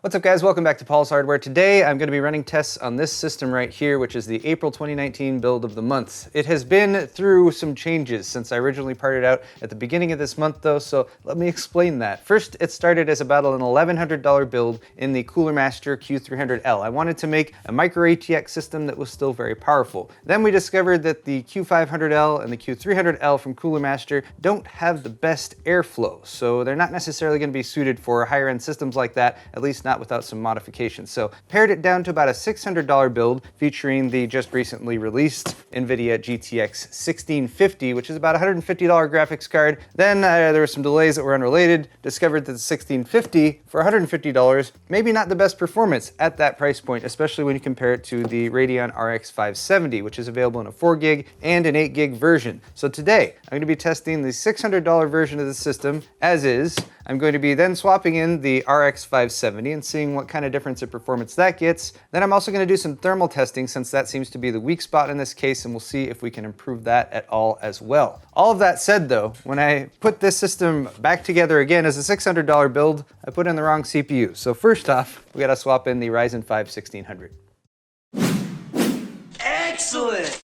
What's up guys, welcome back to Paul's Hardware. Today I'm going to be running tests on this system right here, which is the April 2019 build of the month. It has been through some changes since I originally parted out at the beginning of this month though, so let me explain that. First, it started as about an $1,100 build in the Cooler Master Q300L. I wanted to make a micro ATX system that was still very powerful. Then we discovered that the Q500L and the Q300L from Cooler Master don't have the best airflow, so they're not necessarily going to be suited for higher end systems like that, at least not without some modifications. So pared it down to about a $600 build featuring the just recently released NVIDIA GTX 1650, which is about a $150 graphics card. Then there were some delays that were unrelated, discovered that the 1650 for $150, maybe not the best performance at that price point, especially when you compare it to the Radeon RX 570, which is available in a 4 gig and an 8 gig version. So today I'm going to be testing the $600 version of the system as is. I'm going to be then swapping in the RX 570 and seeing what kind of difference in performance that gets. Then I'm also going to do some thermal testing since that seems to be the weak spot in this case, and we'll see if we can improve that at all as well. All of that said though, when I put this system back together again as a $600 build, I put in the wrong CPU. So first off, we got to swap in the Ryzen 5 1600. Excellent!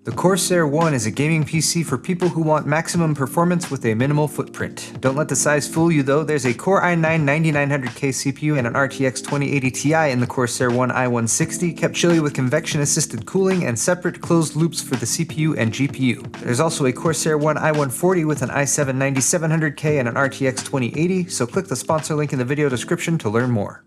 The Corsair One is a gaming PC for people who want maximum performance with a minimal footprint. Don't let the size fool you though, there's a Core i9-9900K CPU and an RTX 2080 Ti in the Corsair One i160, kept chilly with convection assisted cooling and separate closed loops for the CPU and GPU. There's also a Corsair One i140 with an i7-9700K and an RTX 2080, so click the sponsor link in the video description to learn more.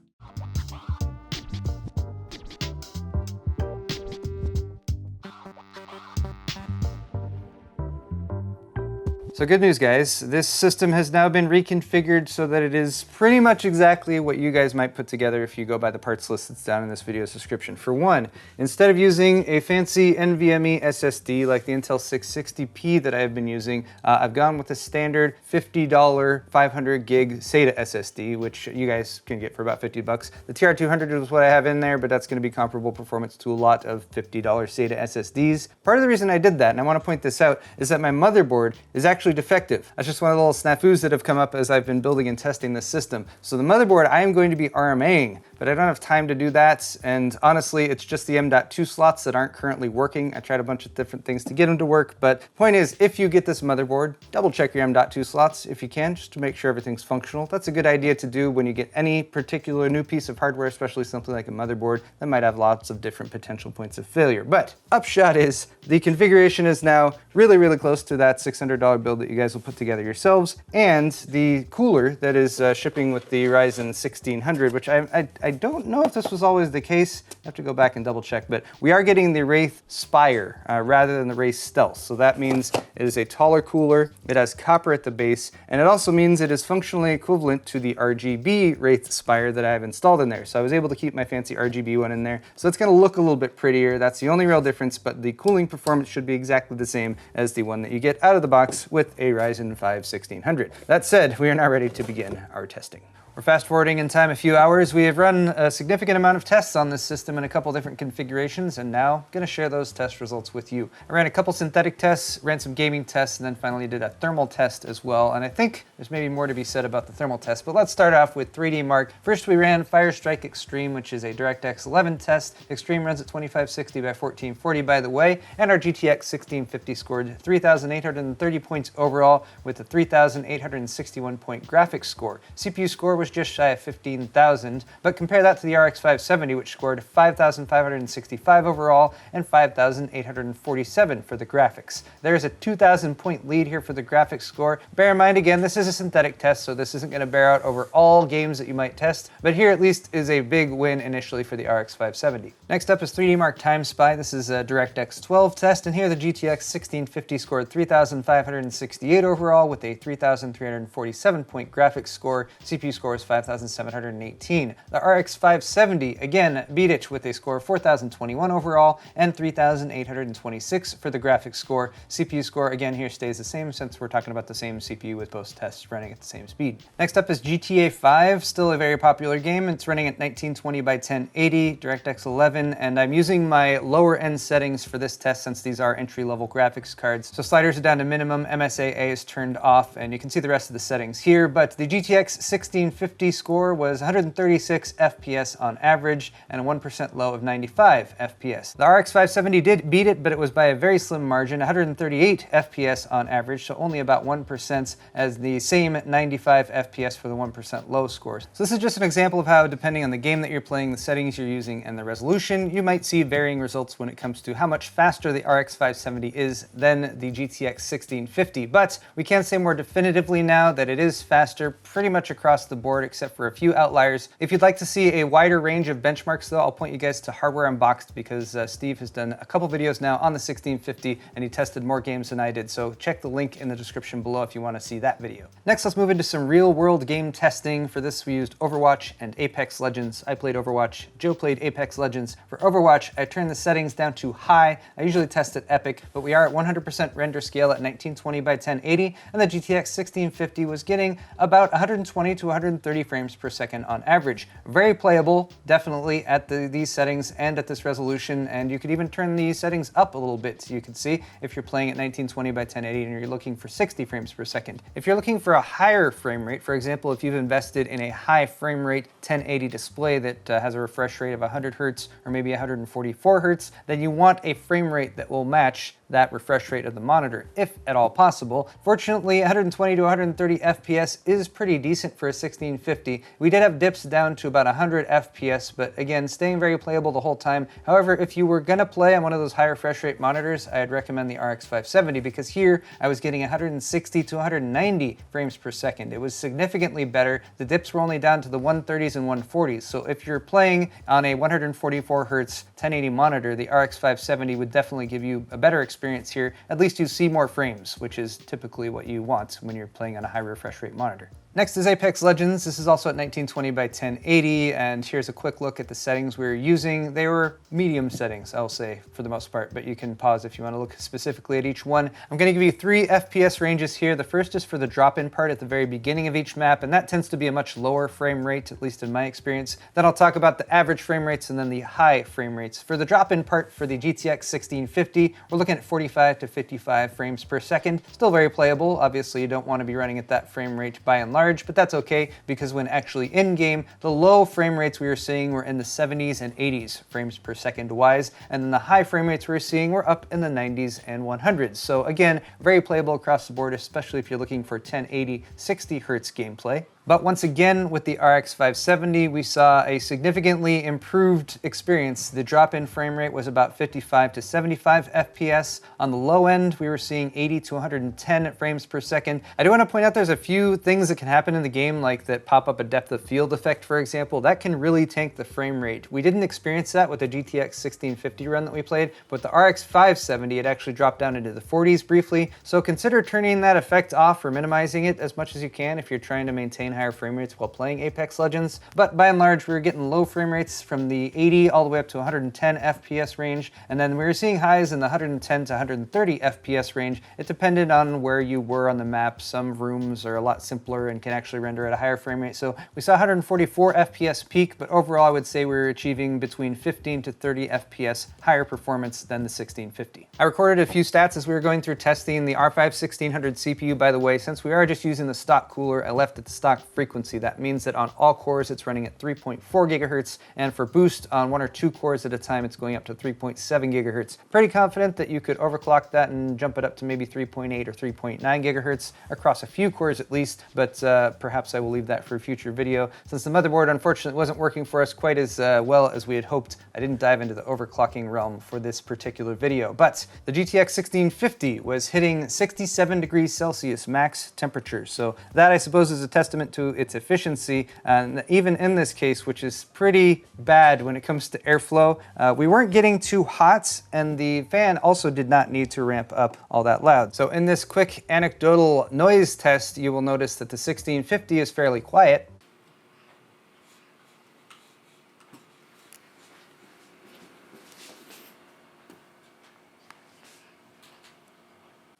So good news guys, this system has now been reconfigured so that it is pretty much exactly what you guys might put together if you go by the parts list that's down in this video's description. For one, instead of using a fancy NVMe SSD like the Intel 660p that I've been using, I've gone with a standard $50 500 gig SATA SSD, which you guys can get for about 50 bucks. The TR200 is what I have in there, but that's going to be comparable performance to a lot of $50 SATA SSDs. Part of the reason I did that, and I want to point this out, is that my motherboard is actually defective. That's just one of the little snafus that have come up as I've been building and testing this system. So the motherboard I am going to be RMAing, but I don't have time to do that, and honestly it's just the M.2 slots that aren't currently working. I tried a bunch of different things to get them to work, but point is, if you get this motherboard, double check your M.2 slots if you can, just to make sure everything's functional. That's a good idea to do when you get any particular new piece of hardware, especially something like a motherboard that might have lots of different potential points of failure. But upshot is, the configuration is now really close to that $600 build that you guys will put together yourselves, and the cooler that is shipping with the Ryzen 1600, which I don't know if this was always the case. I have to go back and double check, but we are getting the Wraith Spire rather than the Wraith Stealth. So that means it is a taller cooler, it has copper at the base, and it also means it is functionally equivalent to the RGB Wraith Spire that I have installed in there. So I was able to keep my fancy RGB one in there. So it's going to look a little bit prettier. That's the only real difference, but the cooling performance should be exactly the same as the one that you get out of the box with a Ryzen 5 1600. That said, we are now ready to begin our testing. We're fast forwarding in time a few hours. We have run a significant amount of tests on this system in a couple different configurations, and now I'm going to share those test results with you. I ran a couple synthetic tests, ran some gaming tests, and then finally did a thermal test as well. And I think there's maybe more to be said about the thermal test, but let's start off with 3D Mark. First we ran Firestrike Extreme, which is a DirectX 11 test. Extreme runs at 2560 by 1440 by the way, and our GTX 1650 scored 3,830 points overall with a 3,861 point graphics score. CPU score was just shy of 15,000, but compare that to the RX 570, which scored 5,565 overall and 5,847 for the graphics. There's a 2,000 point lead here for the graphics score. Bear in mind, again, this is a synthetic test, so this isn't going to bear out over all games that you might test, but here at least is a big win initially for the RX 570. Next up is 3D Mark Time Spy. This is a DirectX 12 test, and here the GTX 1650 scored 3,568 overall with a 3,347 point graphics score. CPU score is 5,718. The RX 570 again beat it with a score of 4,021 overall and 3,826 for the graphics score. CPU score again here stays the same since we're talking about the same CPU with both tests running at the same speed. Next up is GTA 5, still a very popular game. It's running at 1920 by 1080, DirectX 11, and I'm using my lower end settings for this test since these are entry-level graphics cards. So sliders are down to minimum, MSAA is turned off, and you can see the rest of the settings here, but the GTX 1650 1650 score was 136 FPS on average and a 1% low of 95 FPS. The RX 570 did beat it, but it was by a very slim margin, 138 FPS on average, so only about 1% as the same 95 FPS for the 1% low scores. So this is just an example of how, depending on the game that you're playing, the settings you're using, and the resolution, you might see varying results when it comes to how much faster the RX 570 is than the GTX 1650. But we can say more definitively now that it is faster pretty much across the board, except for a few outliers. If you'd like to see a wider range of benchmarks though, I'll point you guys to Hardware Unboxed, because Steve has done a couple videos now on the 1650 and he tested more games than I did. So check the link in the description below if you want to see that video. Next, let's move into some real world game testing. For this, we used Overwatch and Apex Legends. I played Overwatch, Joe played Apex Legends. For Overwatch, I turned the settings down to high. I usually test at epic, but we are at 100% render scale at 1920 by 1080, and the GTX 1650 was getting about 120 to 130 frames per second on average. Very playable, definitely at these settings and at this resolution, and you could even turn the settings up a little bit so you can see if you're playing at 1920 by 1080 and you're looking for 60 frames per second. If you're looking for a higher frame rate, for example, if you've invested in a high frame rate 1080 display that has a refresh rate of 100 Hertz or maybe 144 Hertz, then you want a frame rate that will match that refresh rate of the monitor, if at all possible. Fortunately, 120 to 130 FPS is pretty decent for a 1650. We did have dips down to about 100 FPS, but again, staying very playable the whole time. However, if you were gonna play on one of those higher refresh rate monitors, I'd recommend the RX 570, because here I was getting 160 to 190 frames per second. It was significantly better. The dips were only down to the 130s and 140s. So if you're playing on a 144 Hertz 1080 monitor, the RX 570 would definitely give you a better experience here. At least you see more frames, which is typically what you want when you're playing on a high refresh rate monitor. Next is Apex Legends. This is also at 1920 by 1080, and here's a quick look at the settings we were using. They were medium settings, I'll say, for the most part, but you can pause if you want to look specifically at each one. I'm going to give you 3 FPS ranges here. The first is for the drop-in part at the very beginning of each map, and that tends to be a much lower frame rate, at least in my experience. Then I'll talk about the average frame rates and then the high frame rates. For the drop-in part for the GTX 1650, we're looking at 45 to 55 frames per second. Still very playable. Obviously, you don't want to be running at that frame rate by and large, but that's okay, because when actually in-game, the low frame rates we were seeing were in the 70s and 80s frames per second wise, and then the high frame rates we were seeing were up in the 90s and 100s. So again, very playable across the board, especially if you're looking for 1080, 60 Hertz gameplay. But once again, with the RX 570, we saw a significantly improved experience. The drop-in frame rate was about 55 to 75 FPS. On the low end, we were seeing 80 to 110 frames per second. I do want to point out there's a few things that can happen in the game, like that pop up a depth of field effect, for example. That can really tank the frame rate. We didn't experience that with the GTX 1650 run that we played, but the RX 570, it actually dropped down into the 40s briefly. So consider turning that effect off or minimizing it as much as you can if you're trying to maintain higher frame rates while playing Apex Legends. But by and large, we were getting low frame rates from the 80 all the way up to 110 FPS range, and then we were seeing highs in the 110 to 130 FPS range. It depended on where you were on the map. Some rooms are a lot simpler and can actually render at a higher frame rate. So we saw 144 FPS peak, but overall I would say we were achieving between 15 to 30 FPS higher performance than the 1650. I recorded a few stats as we were going through testing the R5 1600 CPU, by the way. Since we are just using the stock cooler, I left it to stock frequency. That means that on all cores it's running at 3.4 gigahertz, and for boost on 1 or 2 cores at a time it's going up to 3.7 gigahertz. Pretty confident that you could overclock that and jump it up to maybe 3.8 or 3.9 gigahertz across a few cores at least, but perhaps I will leave that for a future video. Since the motherboard unfortunately wasn't working for us quite as well as we had hoped, I didn't dive into the overclocking realm for this particular video. But the GTX 1650 was hitting 67 degrees Celsius max temperature, so that I suppose is a testament to its efficiency, and even in this case, which is pretty bad when it comes to airflow, we weren't getting too hot, and the fan also did not need to ramp up all that loud. So in this quick anecdotal noise test, you will notice that the 1650 is fairly quiet.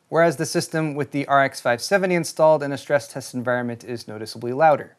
Whereas the system with the RX 570 installed in a stress test environment is noticeably louder.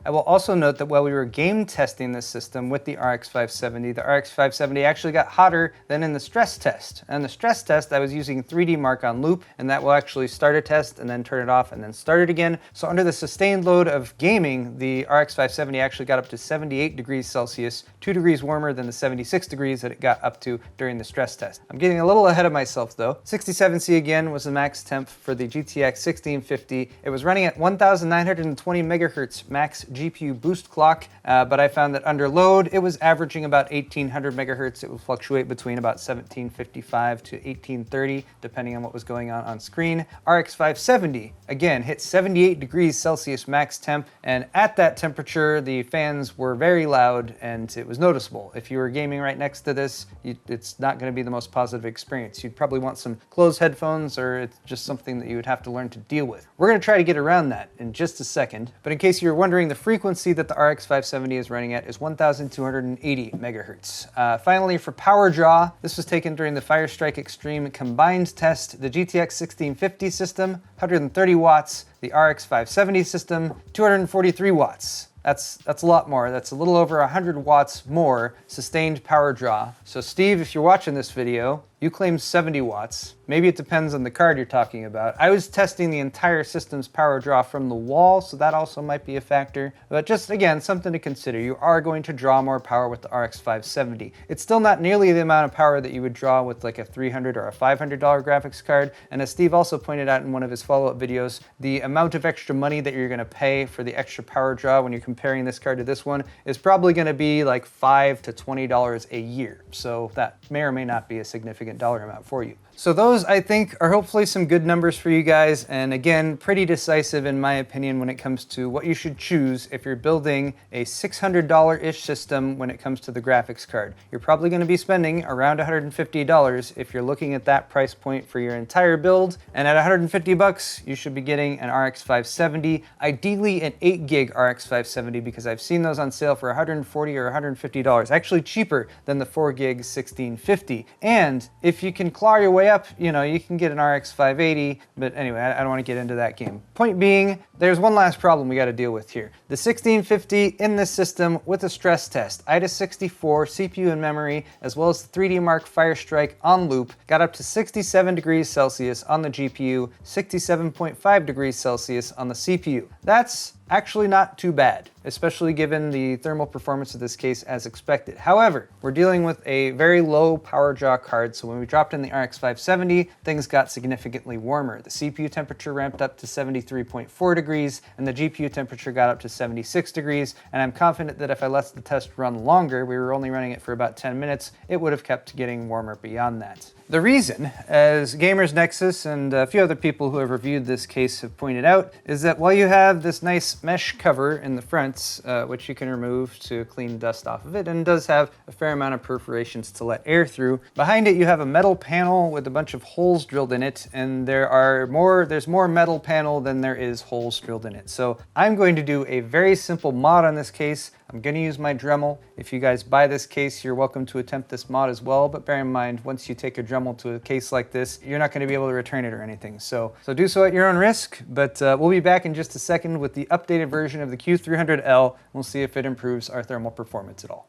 I will also note that while we were game testing this system with the RX 570, the RX 570 actually got hotter than in the stress test. And the stress test, I was using 3D Mark on loop, and that will actually start a test and then turn it off and then start it again. So under the sustained load of gaming, the RX 570 actually got up to 78 degrees Celsius, 2 degrees warmer than the 76 degrees that it got up to during the stress test. I'm getting a little ahead of myself though. 67C again was the max temp for the GTX 1650. It was running at 1920 megahertz max GPU boost clock, but I found that under load, it was averaging about 1800 megahertz. It would fluctuate between about 1755 to 1830, depending on what was going on screen. RX 570, again, hit 78 degrees Celsius max temp, and at that temperature, the fans were very loud and it was noticeable. If you were gaming right next to this, it's not going to be the most positive experience. You'd probably want some closed headphones, or it's just something that you would have to learn to deal with. We're going to try to get around that in just a second, but in case you're wondering, the frequency that the RX 570 is running at is 1280 megahertz. Finally, for power draw, this was taken during the Firestrike Extreme combined test. The GTX 1650 system, 130 watts. The RX 570 system, 243 watts. That's a lot more. That's a little over 100 watts more sustained power draw. So Steve, if you're watching this video, you claim 70 watts. Maybe it depends on the card you're talking about. I was testing the entire system's power draw from the wall, so that also might be a factor. But just, again, something to consider. You are going to draw more power with the RX 570. It's still not nearly the amount of power that you would draw with like a $300 or a $500 graphics card. And as Steve also pointed out in one of his follow-up videos, the amount of extra money that you're gonna pay for the extra power draw when you're comparing this card to this one is probably gonna be like $5 to $20 a year. So that may or may not be a significant dollar amount for you. So those, I think, are hopefully some good numbers for you guys, and again, pretty decisive in my opinion when it comes to what you should choose if you're building a $600-ish system when it comes to the graphics card. You're probably going to be spending around $150 if you're looking at that price point for your entire build, and at 150 bucks, you should be getting an RX 570, ideally an 8 gig RX 570, because I've seen those on sale for $140 or $150, actually cheaper than the 4 gig 1650. And if you can claw your way up, you know, you can get an RX 580, but anyway, I don't want to get into that game. Point being, there's one last problem we got to deal with here. The 1650 in this system with a stress test, IDA 64, CPU and memory, as well as the 3D Mark Firestrike on loop, got up to 67 degrees Celsius on the GPU, 67.5 degrees Celsius on the CPU. That's actually not too bad, especially given the thermal performance of this case as expected. However, we're dealing with a very low power draw card, so when we dropped in the RX 570, things got significantly warmer. The CPU temperature ramped up to 73.4 degrees, and the GPU temperature got up to 76 degrees, and I'm confident that if I let the test run longer, we were only running it for about 10 minutes, it would have kept getting warmer beyond that. The reason, as Gamers Nexus and a few other people who have reviewed this case have pointed out, is that while you have this nice mesh cover in the fronts, which you can remove to clean dust off of it, and does have a fair amount of perforations to let air through, behind it you have a metal panel with a bunch of holes drilled in it, and there's more metal panel than there is holes drilled in it. So I'm going to do a very simple mod on this case. I'm going to use my Dremel. If you guys buy this case, you're welcome to attempt this mod as well, but bear in mind, once you take your Dremel to a case like this, you're not going to be able to return it or anything. So do so at your own risk, but we'll be back in just a second with the updated version of the Q300L. We'll see if it improves our thermal performance at all.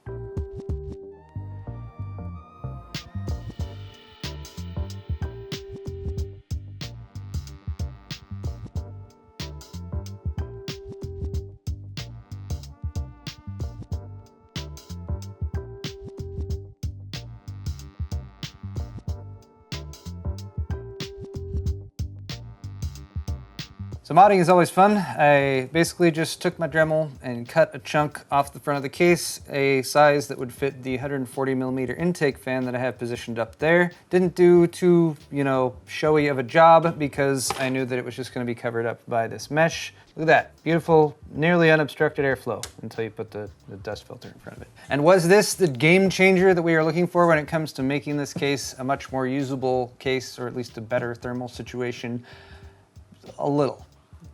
So modding is always fun. I basically just took my Dremel and cut a chunk off the front of the case, a size that would fit the 140mm intake fan that I have positioned up there. Didn't do too, showy of a job because I knew that it was just going to be covered up by this mesh. Look at that, beautiful, nearly unobstructed airflow until you put the dust filter in front of it. And was this the game changer that we are looking for when it comes to making this case a much more usable case, or at least a better thermal situation? A little.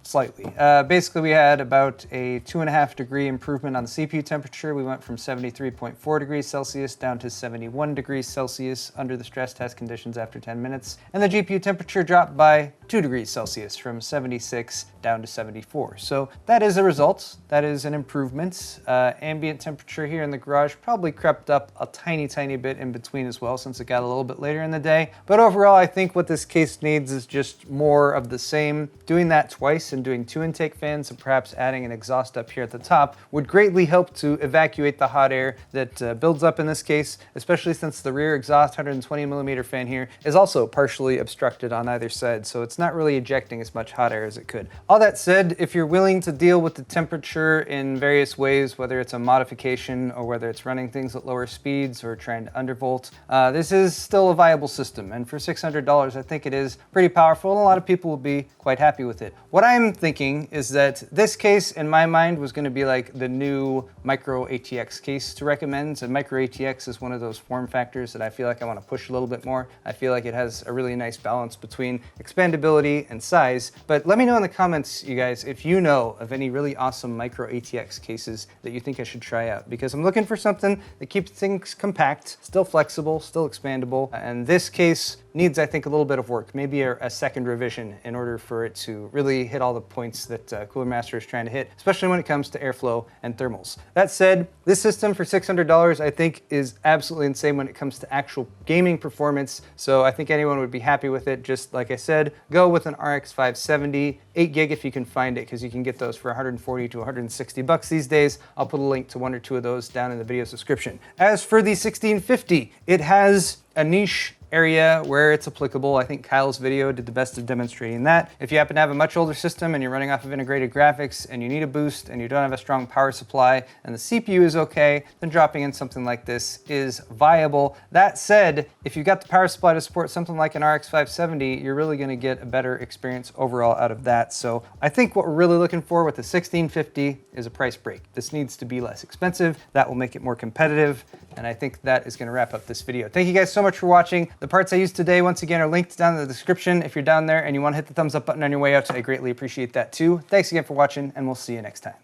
slightly. Basically, we had about a 2.5 degree improvement on the CPU temperature. We went from 73.4 degrees Celsius down to 71 degrees Celsius under the stress test conditions after 10 minutes. And the GPU temperature dropped by 2 degrees Celsius from 76 down to 74. So that is a result. That is an improvement. Ambient temperature here in the garage probably crept up a tiny bit in between as well, since it got a little bit later in the day. But overall, I think what this case needs is just more of the same. Doing that twice and doing 2 intake fans and perhaps adding an exhaust up here at the top would greatly help to evacuate the hot air that builds up in this case, especially since the rear exhaust 120mm fan here is also partially obstructed on either side, so it's not really ejecting as much hot air as it could. All that said, if you're willing to deal with the temperature in various ways, whether it's a modification or whether it's running things at lower speeds or trying to undervolt, this is still a viable system, and for $600 I think it is pretty powerful, and a lot of people will be quite happy with it. What I'm thinking is that this case in my mind was going to be like the new micro ATX case to recommend. And micro ATX is one of those form factors that I feel like I want to push a little bit more. I feel like it has a really nice balance between expandability and size. But let me know in the comments, you guys, if you know of any really awesome micro ATX cases that you think I should try out, because I'm looking for something that keeps things compact, still flexible, still expandable, and this case needs, I think, a little bit of work, maybe a second revision in order for it to really hit all the points that Cooler Master is trying to hit, especially when it comes to airflow and thermals. That said, this system for $600 I think is absolutely insane when it comes to actual gaming performance, so I think anyone would be happy with it. Just like I said, go with an RX 570, 8 gig if you can find it, because you can get those for 140 to 160 bucks these days. I'll put a link to 1 or 2 of those down in the video description. As for the 1650, it has a niche area where it's applicable. I think Kyle's video did the best of demonstrating that. If you happen to have a much older system and you're running off of integrated graphics and you need a boost and you don't have a strong power supply and the CPU is okay, then dropping in something like this is viable. That said, if you've got the power supply to support something like an RX 570, you're really going to get a better experience overall out of that. So I think what we're really looking for with the 1650 is a price break. This needs to be less expensive. That will make it more competitive. And I think that is going to wrap up this video. Thank you guys so much for watching. The parts I used today, once again, are linked down in the description. If you're down there and you want to hit the thumbs up button on your way out, I greatly appreciate that too. Thanks again for watching, and we'll see you next time.